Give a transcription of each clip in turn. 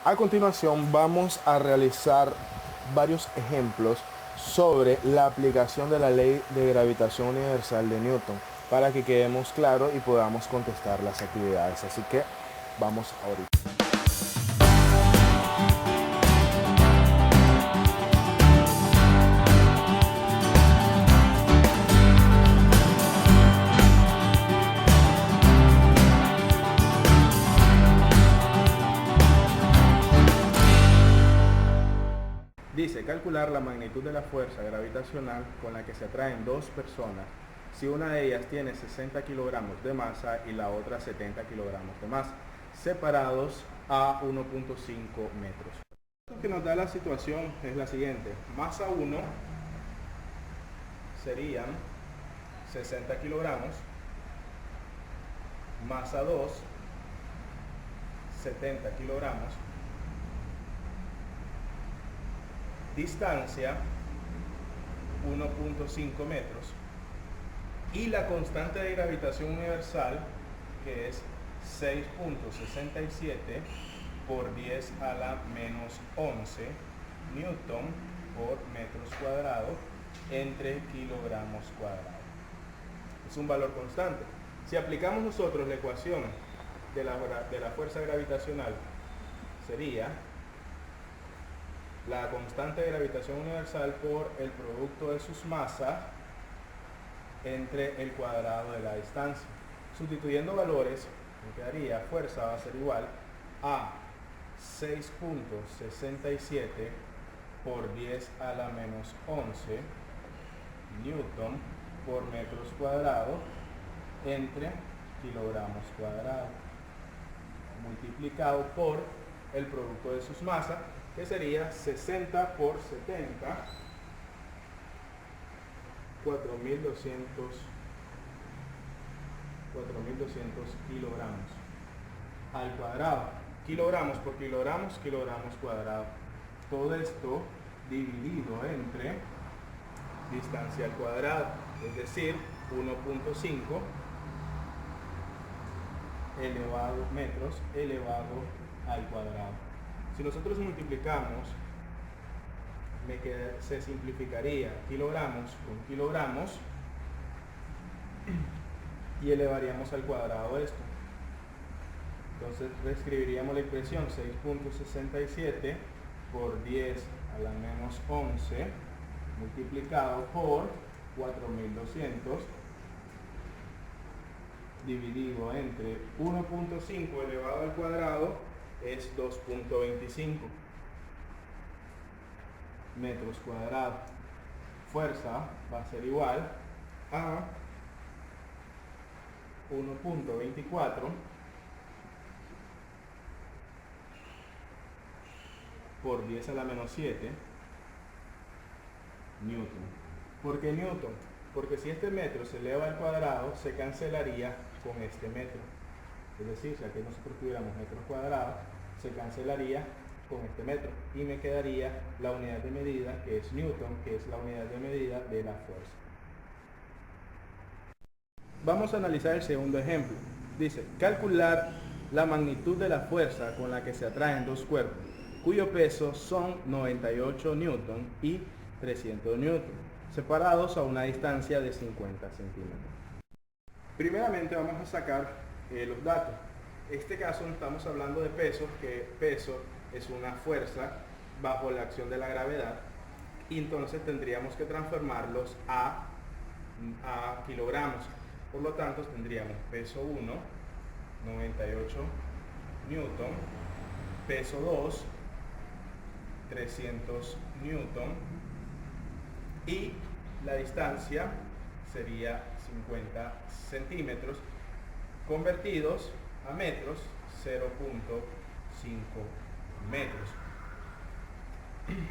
A continuación vamos a realizar varios ejemplos sobre la aplicación de la ley de gravitación universal de Newton para que quedemos claros y podamos contestar las actividades. Así que vamos ahorita. Dice, calcular la magnitud de la fuerza gravitacional con la que se atraen dos personas si una de ellas tiene 60 kilogramos de masa y la otra 70 kilogramos de masa, separados a 1.5 metros. Lo que nos da la situación es la siguiente. Masa 1 serían 60 kilogramos, masa 2, 70 kilogramos, distancia 1.5 metros y la constante de gravitación universal, que es 6.67 por 10 a la menos 11 newton por metros cuadrados entre kilogramos cuadrados. Es un valor constante. Si aplicamos nosotros la ecuación de la fuerza gravitacional, sería la constante de gravitación universal por el producto de sus masas entre el cuadrado de la distancia. Sustituyendo valores, me quedaría fuerza va a ser igual a 6.67 por 10 a la menos 11 newton por metros cuadrados entre kilogramos cuadrados, multiplicado por el producto de sus masas, que sería 60 por 70, 4.200 kilogramos al cuadrado. Kilogramos por kilogramos, kilogramos cuadrados. Todo esto dividido entre distancia al cuadrado, es decir, 1.5 elevado metros elevado al cuadrado. Si nosotros multiplicamos, se simplificaría kilogramos con kilogramos y elevaríamos al cuadrado esto. Entonces reescribiríamos la expresión 6.67 por 10 a la menos 11 multiplicado por 4.200 dividido entre 1.5 elevado al cuadrado es 2.25 metros cuadrados. Fuerza va a ser igual a 1.24 por 10 a la menos 7 newton. ¿Por qué newton? Porque si este metro se eleva al cuadrado, se cancelaría con este metro. Es decir, si aquí nosotros tuviéramos metros cuadrados, se cancelaría con este metro y me quedaría la unidad de medida, que es newton, que es la unidad de medida de la fuerza. Vamos a analizar el segundo ejemplo. Dice, calcular la magnitud de la fuerza con la que se atraen dos cuerpos, cuyo peso son 98 newton y 300 newton, separados a una distancia de 50 centímetros. Primeramente vamos a sacar los datos. En este caso estamos hablando de peso, que peso es una fuerza bajo la acción de la gravedad, y entonces tendríamos que transformarlos a kilogramos. Por lo tanto tendríamos peso 1, 98 newton, peso 2, 300 newton, y la distancia sería 50 centímetros convertidos a metros, 0.5 metros.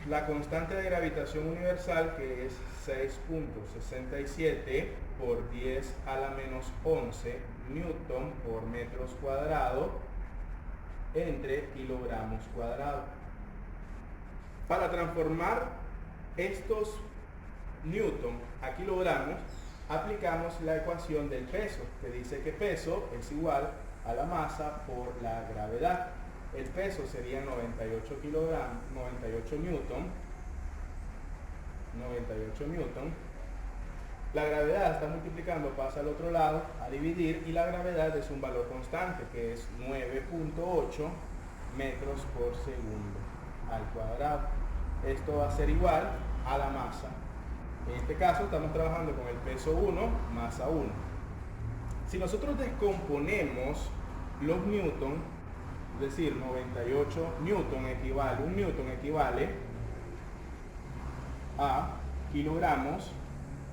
La constante de gravitación universal, que es 6.67 por 10 a la menos 11 newton por metros cuadrados entre kilogramos cuadrados. Para transformar estos newton a kilogramos, aplicamos la ecuación del peso, que dice que peso es igual a la masa por la gravedad. el peso sería 98 kilogramos, 98 newton, 98 newton. La gravedad está multiplicando, pasa al otro lado a dividir, y la gravedad es un valor constante que es 9.8 metros por segundo al cuadrado. Esto va a ser igual a la masa. En este caso estamos trabajando con el peso 1, masa 1. Si nosotros descomponemos los newton, es decir, 98 newton equivale, un newton equivale a kilogramos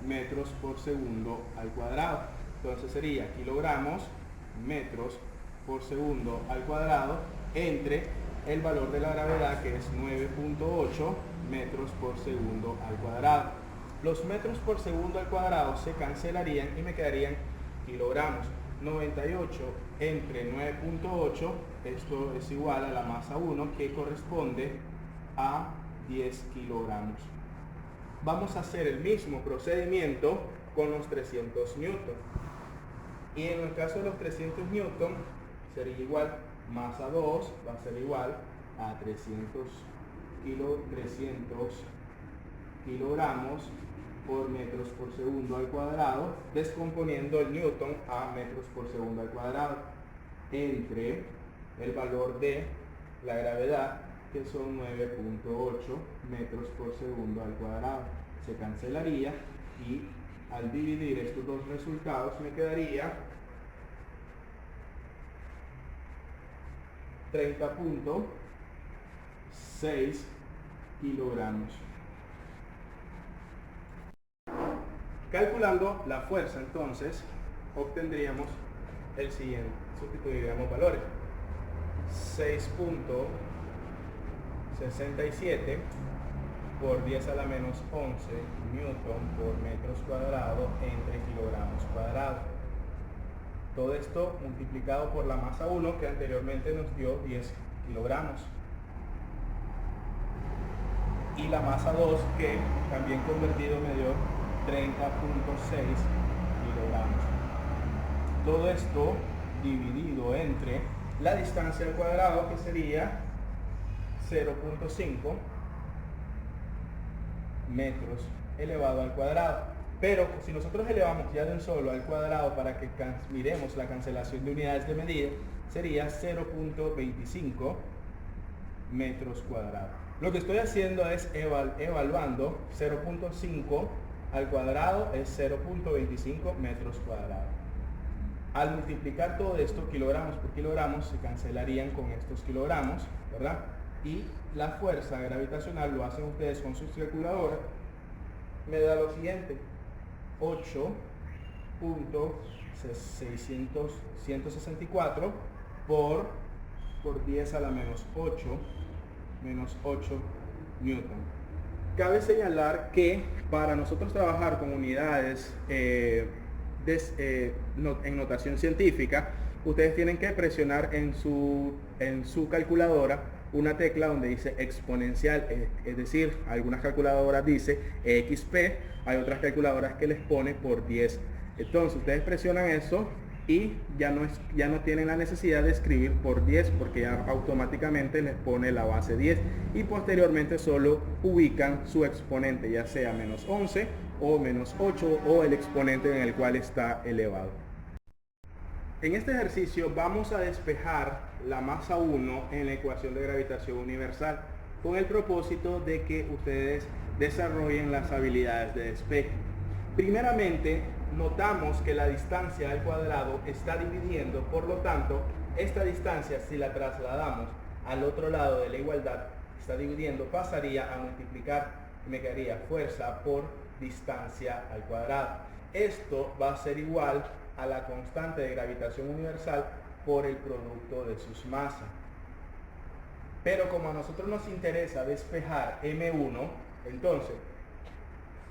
metros por segundo al cuadrado. Entonces sería kilogramos metros por segundo al cuadrado entre el valor de la gravedad, que es 9.8 metros por segundo al cuadrado. Los metros por segundo al cuadrado se cancelarían y me quedarían kilogramos. 98 entre 9.8, esto es igual a la masa 1, que corresponde a 10 kilogramos. Vamos a hacer el mismo procedimiento con los 300 newton. Y en el caso de los 300 newton, sería igual, masa 2 va a ser igual a 300 kilogramos por metros por segundo al cuadrado, descomponiendo el newton a metros por segundo al cuadrado, entre el valor de la gravedad, que son 9.8 metros por segundo al cuadrado. Se cancelaría y al dividir estos dos resultados me quedaría 30.6 kilogramos. Calculando la fuerza, entonces, obtendríamos el siguiente. Sustituiríamos valores. 6.67 por 10 a la menos 11 newton por metros cuadrados entre kilogramos cuadrados. Todo esto multiplicado por la masa 1, que anteriormente nos dio 10 kilogramos. Y la masa 2, que también convertido me dio 30.6 kilogramos. Todo esto dividido entre la distancia al cuadrado, que sería 0.5 metros elevado al cuadrado. Pero si nosotros elevamos ya de un solo al cuadrado para que miremos la cancelación de unidades de medida, sería 0.25 metros cuadrados. Lo que estoy haciendo es evaluando 0.5 al cuadrado es 0.25 metros cuadrados. Al multiplicar todo esto, kilogramos por kilogramos, se cancelarían con estos kilogramos, ¿verdad? Y la fuerza gravitacional, lo hacen ustedes con sus calculadoras, me da lo siguiente: 8.164 por 10 a la menos 8 newton. Cabe señalar que para nosotros trabajar con unidades en notación científica, ustedes tienen que presionar en su calculadora una tecla donde dice exponencial, es decir, algunas calculadoras dice XP, hay otras calculadoras que les pone por 10. Entonces ustedes presionan eso y ya no tienen la necesidad de escribir por 10, porque ya automáticamente les pone la base 10, y posteriormente solo ubican su exponente, ya sea menos 11 o menos 8 o el exponente en el cual está elevado. En este ejercicio vamos a despejar la masa 1 en la ecuación de gravitación universal, con el propósito de que ustedes desarrollen las habilidades de despeje. Primeramente, notamos que la distancia al cuadrado está dividiendo, por lo tanto, esta distancia, si la trasladamos al otro lado de la igualdad, está dividiendo, pasaría a multiplicar, me quedaría fuerza por distancia al cuadrado. Esto va a ser igual a la constante de gravitación universal por el producto de sus masas. Pero como a nosotros nos interesa despejar M1, entonces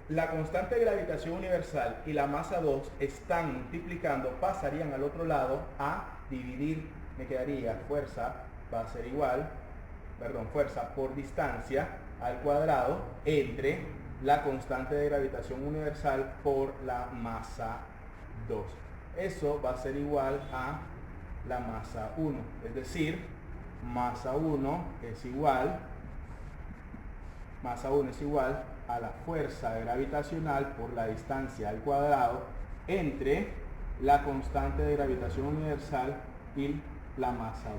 la constante de gravitación universal y la masa 2 están multiplicando, pasarían al otro lado a dividir, me quedaría fuerza va a ser igual, fuerza por distancia al cuadrado entre la constante de gravitación universal por la masa 2. Eso va a ser igual a la masa 1, es decir, masa 1 es igual a la fuerza gravitacional por la distancia al cuadrado entre la constante de gravitación universal y la masa 2.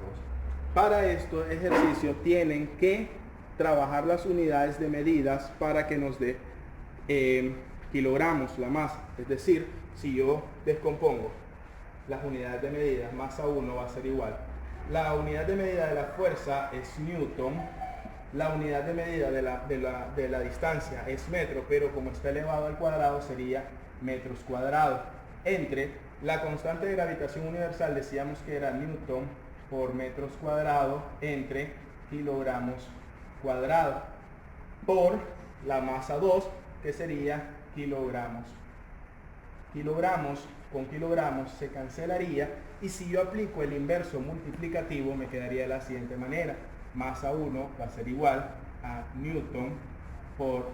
Para este ejercicio tienen que trabajar las unidades de medidas para que nos dé kilogramos la masa. Es decir, si yo descompongo las unidades de medida, masa 1 va a ser igual. La unidad de medida de la fuerza es newton. La unidad de medida de la distancia es metro, pero como está elevado al cuadrado sería metros cuadrados. Entre la constante de gravitación universal decíamos que era newton por metros cuadrados entre kilogramos cuadrados por la masa 2 que sería kilogramos. Kilogramos con kilogramos se cancelaría y si yo aplico el inverso multiplicativo me quedaría de la siguiente manera. Masa 1 va a ser igual a newton por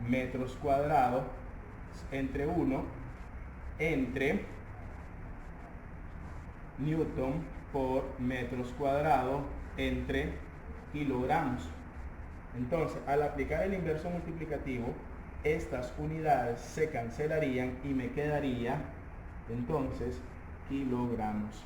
metros cuadrados entre 1 entre newton por metros cuadrados entre kilogramos. Entonces, al aplicar el inverso multiplicativo, estas unidades se cancelarían y me quedaría entonces kilogramos.